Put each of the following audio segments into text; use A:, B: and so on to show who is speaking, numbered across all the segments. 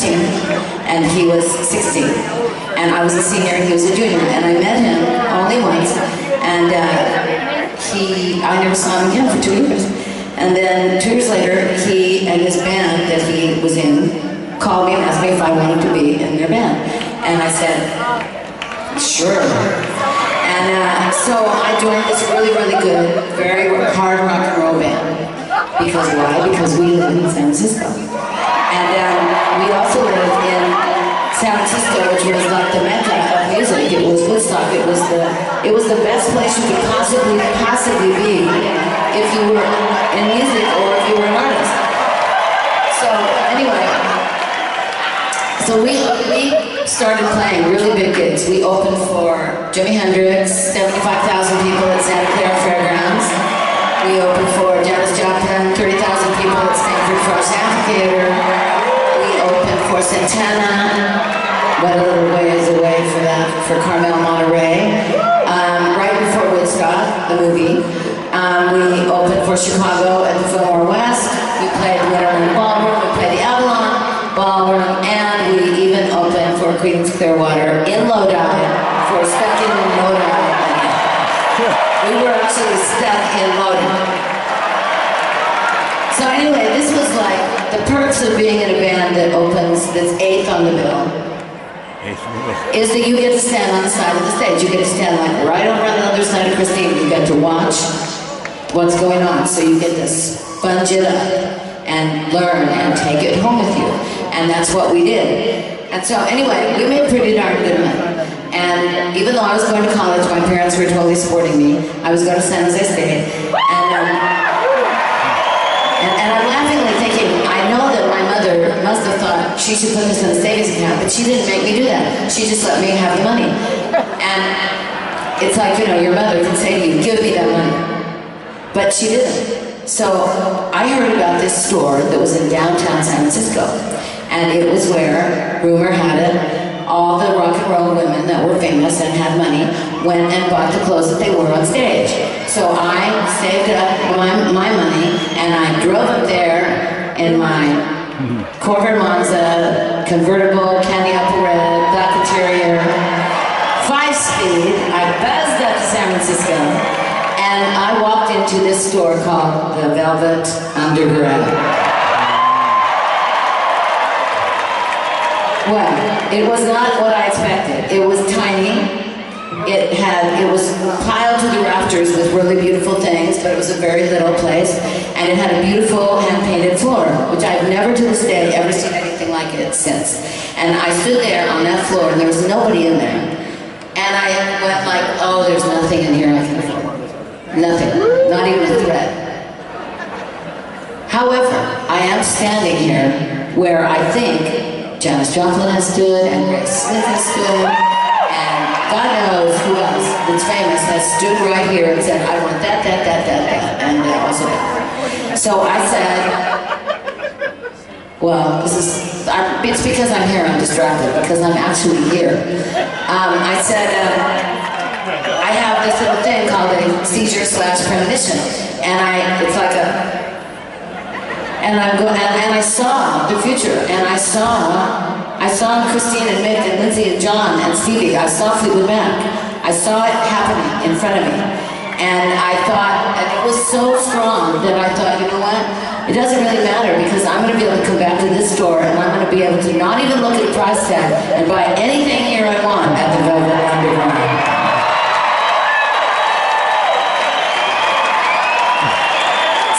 A: 17 and he was 16. And I was a senior and he was a junior. And I met him only once. And I never saw him again for 2 years. And then 2 years later, he and his band that he was in called me and asked me if I wanted to be in their band. And I said, sure. And so I joined this really, really good, very hard rock and roll band. Because why? Because we live in San Francisco. And we also lived in San Francisco, which was like the Mecca of music. It was Woodstock. It was the best place you could possibly be if you were in music or if you were an artist. So anyway, so we started playing really big gigs. We opened for Jimi Hendrix, 75,000 people at Santa Clara Fairgrounds. We opened for Janis Joplin, 30,000 people at Stanford Frost Amphitheater. We opened for Santana, went a little ways away for that, for Carmel Monterey. Right before Woodstock, the movie. We opened for Chicago at the Fillmore West. We played the Winterland Ballroom, we played the Avalon Ballroom, and we even opened for Creedence Clearwater in Lodi, for Stuck in Lodi. We were actually stuck in Lodi. So anyway, this was like the perks of being in a band that opens, that's 8th on the bill, is that you get to stand on the side of the stage. You get to stand like right over on the other side of Christine. You get to watch what's going on. So you get to sponge it up and learn and take it home with you. And that's what we did. And so anyway, we made pretty darn good money. And even though I was going to college, my parents were totally supporting me. I was going to San Jose State. And I'm laughingly thinking, I know that my mother must have thought she should put this in a savings account, but she didn't make me do that. She just let me have the money. And it's like, you know, your mother can say to you, give me that money. But she didn't. So I heard about this store that was in downtown San Francisco. And it was where, rumor had it, all the rock and roll women that were famous and had money went and bought the clothes that they wore on stage. So I saved up my money and I drove up there in my Corvette Monza, convertible, candy apple red, black interior, 5-speed. I buzzed up to San Francisco and I walked into this store called the Velvet Underground. Well, it was not what I expected. It was tiny. It was piled to the rafters with really beautiful things, but it was a very little place. And it had a beautiful hand-painted floor, which I've never to this day ever seen anything like it since. And I stood there on that floor and there was nobody in there. And I went like, oh, there's nothing in here I can afford. Nothing, not even a thread. However, I am standing here where I think Janis Joplin has stood, and Grace Smith has stood, and God knows who else that's famous has stood right here and said, I want that, and also that. So I said, well, it's because I'm here, I'm distracted, because I'm actually here. I said, I have this little thing called a seizure/premonition, and it's like a, and I saw the future, and I saw Christine and Mick and Lindsay and John and Stevie. I saw Fleetwood Mac. I saw it happening in front of me. And I thought, and it was so strong that I thought, you know what? It doesn't really matter because I'm going to be able to come back to this store and I'm going to be able to not even look at the price tag and buy anything here I want at the Velvet Underground.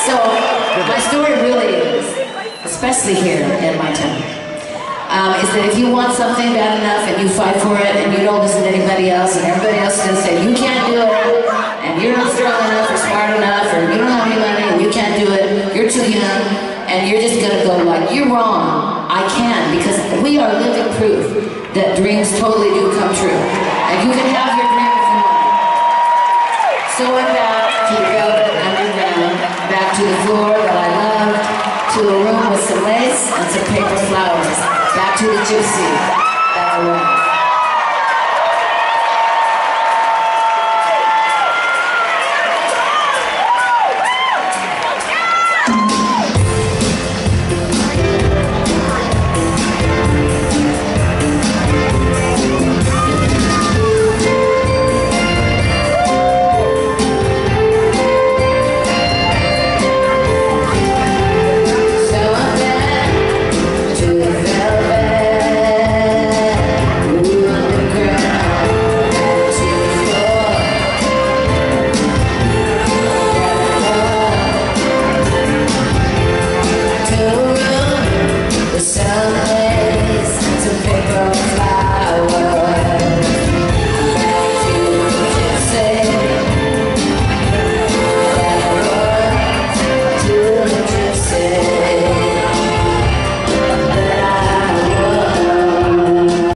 A: So, my story really is, especially here in my town, is that if you want something bad enough and you fight for it and you don't listen to anybody else and everybody else is going to say you can't do it and you're not strong enough or smart enough or you don't have any money and you can't do it, you're too young, and you're just going to go like, you're wrong, I can, because we are living proof that dreams totally do come true. And you can have your dream if you want. So I'm back to the Velvet Underground, back to the floor that I loved, to a room with some lace and some paper flowers, back to the gypsy that I love.